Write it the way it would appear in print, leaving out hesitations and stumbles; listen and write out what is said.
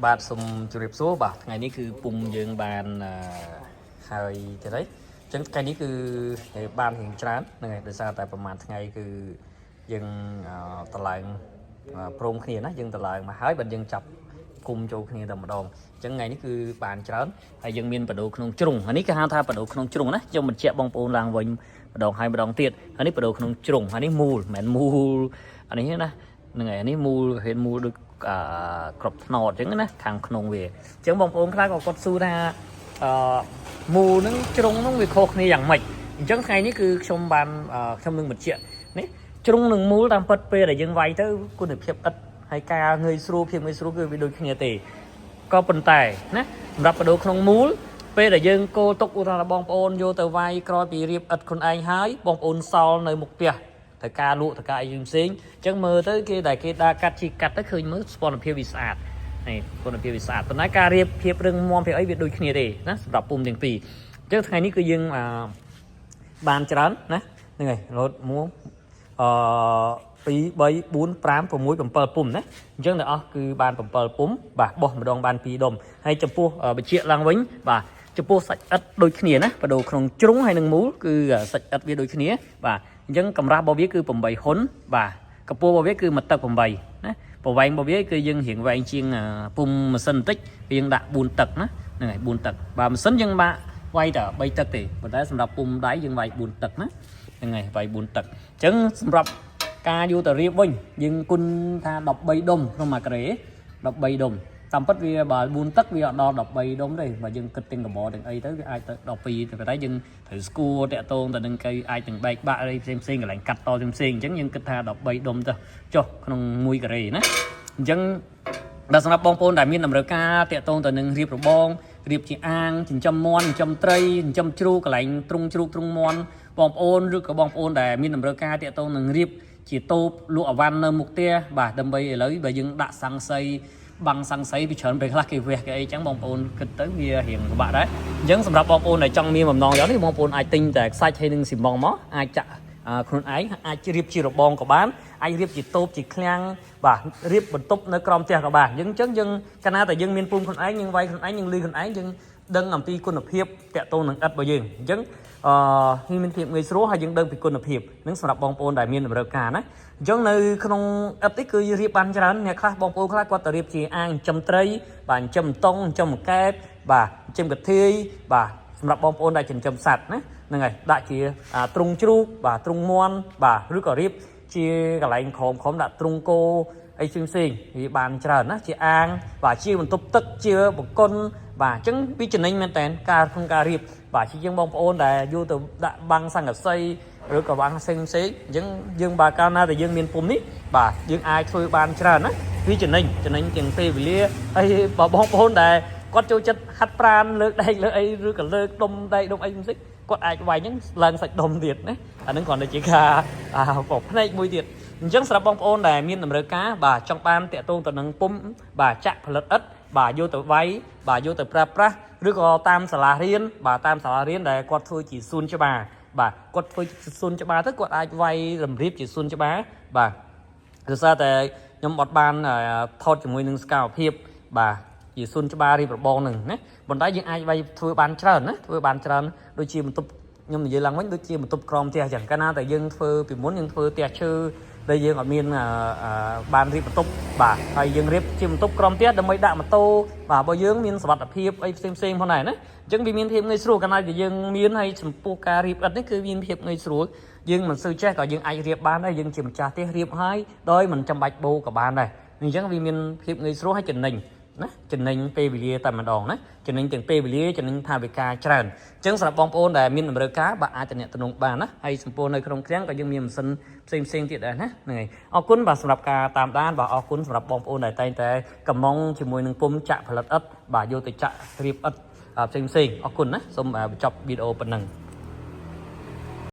បាទសូមជម្រាបសួរបាទថ្ងៃនេះគឺពុំយើងបានហើយទៅđấyអញ្ចឹងថ្ងៃនេះគឺបានរៀងច្រើនហ្នឹងហើយដោយសារតែប្រហែលថ្ងៃគឺយើងតម្លើងព្រមគ្នាណាយើងតម្លើងមកហើយបើយើងចាប់គុំចូលគ្នាតែម្ដងអញ្ចឹងថ្ងៃនេះគឺបានច្រើនហើយយើងមានបដូរក្នុងជ្រុងហើយនេះគេហៅថាបដូរក្នុងជ្រុងណាខ្ញុំបញ្ជាក់បងប្អូនឡើងវិញម្ដងហើយម្ដងទៀតហើយនេះបដូរក្នុងជ្រុងហើយនេះមូលមិនមែនមូលអានេះណាហ្នឹងហើយនេះមូលរៀនមូលដូចក្របថ្នោតអញ្ចឹងណាខាងក្នុងវាអញ្ចឹងបងប្អូនខ្លះក៏គាត់សួរថាមូលហ្នឹងជ្រុងហ្នឹងវាខុសគ្នាយ៉ាងម៉េចអញ្ចឹងថ្ងៃនេះគឺខ្ញុំបានខ្ញុំនឹងបញ្ជាក់នេះជ្រុងនឹងមូលតាមពិតពេលដែលយើងវាយទៅគុណភាពឥតហើយការងាយស្រួលភាពងាយស្រួលគឺវាដូចគ្នាទេក៏ប៉ុន្តែណាសម្រាប់បដូរក្នុងមូលពេលដែលយើងកូរទុកឧទាហរណ៍បងប្អូនយកទៅវាយក្រោយពីរៀបឥតខ្លួនឯងហើយបងប្អូនសល់នៅមុខផ្ទះត្រូវការលក់ត្រូវការអីផ្សេងអញ្ចឹងមើលទៅគេដែលគេដាក់កាត់ជីកាត់ទៅឃើញមើលស្ពនភាពវាស្អាតនេះគុណភាពវាស្អាតប៉ុន្តែការរៀបភាពរឹងមាំភាពអីវាដូចគ្នាទេណាសម្រាប់ពុំទាំងពីរអញ្ចឹងថ្ងៃនេះគឺយើងបានច្រើនណាហ្នឹងហើយរត់មួ2 3 4 5 6 7ពុំណាអញ្ចឹងទាំងអស់គឺបាន7ពុំបាទបោះម្ដងបាន2ដុំហើយចំពោះបញ្ជាក់ឡើងវិញបាទចំពោះសាច់ឥតដូចគ្នាណាបដូរក្នុងជ្រុងហើយនឹងមូលគឺសាច់ឥតវាដូចគ្នាបាទអញ្ចឹងកម្រាស់របស់វាគឺ8ហ៊ុនបាទកម្ពស់របស់វាគឺ1 តឹក 8ណាប្រវែងរបស់វាគឺយើងរៀងវែងជាងពុំម៉ាស៊ីនបន្តិចយើងដាក់4 តឹកណាហ្នឹងហើយ4 តឹកបាទម៉ាស៊ីនយើងដាក់វាយតែ3 តឹកទេប៉ុន្តែសម្រាប់ពុំដៃយើងវាយ4 តឹកណាហ្នឹងហើយវាយ4 តឹកអញ្ចឹងសម្រាប់ការយកទៅរៀបវិញយើងគុណថា13ដុំក្នុងមួយការ៉េ13ដុំតាមពិតវាបើ4 តឹកវាអត់ដល់13ដុំទេបើយើងគិតទាំងកបទាំងអីទៅវាអាចទៅ12តែតែយើងត្រូវស្គួរតាក់ទងទៅនឹងគេអាចទាំងបែកបាក់អីផ្សេងកន្លែងកាត់តផ្សេងអញ្ចឹងយើងគិតថា13ដុំទៅចុះក្នុងមួយការ៉េណាអញ្ចឹងដល់សម្រាប់បងប្អូនដែលមានតម្រូវការតាក់ទងទៅនឹងរៀបរបងរៀបជាអាងចិញ្ចឹមមាន់ចិញ្ចឹមត្រីចិញ្ចឹមជ្រូកកន្លែងទ្រុងជ្រូកទ្រុងមាន់បងប្អូនឬក៏បងប្អូនដែលមានតម្រូវការតាក់ទងនឹងរៀបជាតូបលក់អវ៉ាន់នៅមុខផ្ទះបាទដើម្បីឥឡូវបើយើងដាក់សង្ស័យបាំងសង្ស័យពីច្រើនពេលខ្លះគេវះគេអីចឹងបងប្អូនគិតទៅវារៀងពិបាកដែរអញ្ចឹងសម្រាប់បងប្អូនដែលចង់មានបំណងយ៉ាងនេះបងប្អូនអាចទិញតែខ្សាច់ហើយនឹងស៊ីម៉ងមកអាចចាក់ខ្លួនឯងអាចរៀបជារបងក៏បានអាចរៀបជាតូបជាឃ្លាំងបាទរៀបបន្ទប់នៅក្រោមផ្ទះក៏បានអញ្ចឹងយើងកាលណាតែយើងមានពូនខ្លួនឯងយើងវាយខ្លួនឯងយើងលឺខ្លួនឯងយើងដឹងអំពីគុណភាពតាក់ទងនឹងឥដ្ឋរបស់យើងអញ្ចឹងមានភាពងាយស្រួលហើយយើងដឹងពីគុណភាពនឹងសម្រាប់បងប្អូនដែលមានតម្រូវការណាអញ្ចឹងនៅក្នុងឥដ្ឋនេះគឺរៀបបានច្រើនអ្នកខ្លះបងប្អូនខ្លះគាត់ទៅរៀបជាអាងចិញ្ចឹមត្រីបាទចិញ្ចឹមតង់ចិញ្ចឹមកែបបាទចិញ្ចឹមកធាយបាទសម្រាប់បងប្អូនដែលចិញ្ចឹមសត្វណាហ្នឹងហើយដាក់ជាទ្រុងជ្រូកបាទទ្រុងមាន់បាទឬក៏រៀបជាកន្លែងខំដាក់ទ្រុងគោអីផ្សេងវាបានច្រើនណាជាអាងបាទជាបន្ទប់ទឹកជាបង្គន់បាទអញ្ចឹងពីចំណេញមែនតើក្នុងការរៀបបាទជាយើងបងប្អូនដែលយកទៅដាក់បាំងសង្កសីឬក៏បាំងផ្សេងអញ្ចឹងយើងបើកាលណាតែយើងមានពុំនេះបាទយើងអាចធ្វើបានច្រើនណាវាចំណេញទាំងពេលវេលាហើយបើបងប្អូនដែលគាត់ចូលចិត្តហាត់ប្រាណលើកដែកលើអីឬក៏លើកដុំដែកដុំអីផ្សេងគាត់អាចវាយហ្នឹងឡើងសាច់ដុំទៀតណាអាហ្នឹងគ្រាន់តែជាការផ្នែកមួយទៀតអញ្ចឹងសម្រាប់បងប្អូនដែលមានតម្រូវការបាទចង់បានតាក់ទងទៅនឹងពុំបាទចាក់ផលិតឥដ្ឋបាទយកទៅវាយបាទយកទៅប្រើប្រាស់ឬក៏តាមសាលារៀនបាទតាមសាលារៀនដែលគាត់ធ្វើជាសួនច្បារបាទគាត់ធ្វើជាសួនច្បារទៅគាត់អាចវាយរំរៀបជាសួនច្បារបាទដោយសារតែខ្ញុំអត់បានថតជាមួយនឹងសកម្មភាពបាទជាសួនច្បាររៀបរបងហ្នឹងណាប៉ុន្តែយើងអាចវាយធ្វើបានច្រើនណាធ្វើបានច្រើនដូចជាបន្ទប់ខ្ញុំនិយាយឡើងវិញដូចជាបន្ទប់ក្រោមផ្ទះចឹងកាលណាតែយើងធ្វើពីមុនយើងធ្វើផ្ទះឈើដែលយើងអត់មានបានរៀបបន្ទប់បាទហើយយើងរៀបជាបន្ទប់ក្រោមផ្ទះដើម្បីដាក់ម៉ូតូបាទបើយើងមានសុវត្ថិភាពអីផ្សេងផងដែរណាអញ្ចឹងវាមានភាពងាយស្រួលកាលណាតែយើងមានហើយចំពោះការរៀបឥដ្ឋនេះគឺមានភាពងាយស្រួលយើងមិនសូវចេះក៏យើងអាចរៀបបានដែរយើងជាម្ចាស់ផ្ទះរៀបហើយដោយមិនចាំបាច់បូក៏បានដែរអញ្ចឹងវាមានភាពងាយស្រួលហើយចំណេញណាចំណេញពេលវេលាតែម្ដងណាចំណេញទាំងពេលវេលាចំណេញថវិកាច្រើនអញ្ចឹងសម្រាប់បងប្អូនដែលមានតម្រូវការបាទអាចទំនាក់ទំនងបានណាហើយសម្ពោធនៅក្នុងឃ្លាំងក៏យើងមានម៉ាស៊ីនផ្សេងទៀតដែរណាហ្នឹងហើយអរគុណបាទសម្រាប់ការតាមដានបាទអរគុណសម្រាប់បងប្អូនដែលតែងតែកំងជាមួយនឹងពុំចាក់ផលិតឥដ្ឋបាទយកទៅចាក់រៀបឥដ្ឋផ្សេងអរគុណណាសូមបញ្ចប់វីដេអូប៉ុណ្ណឹង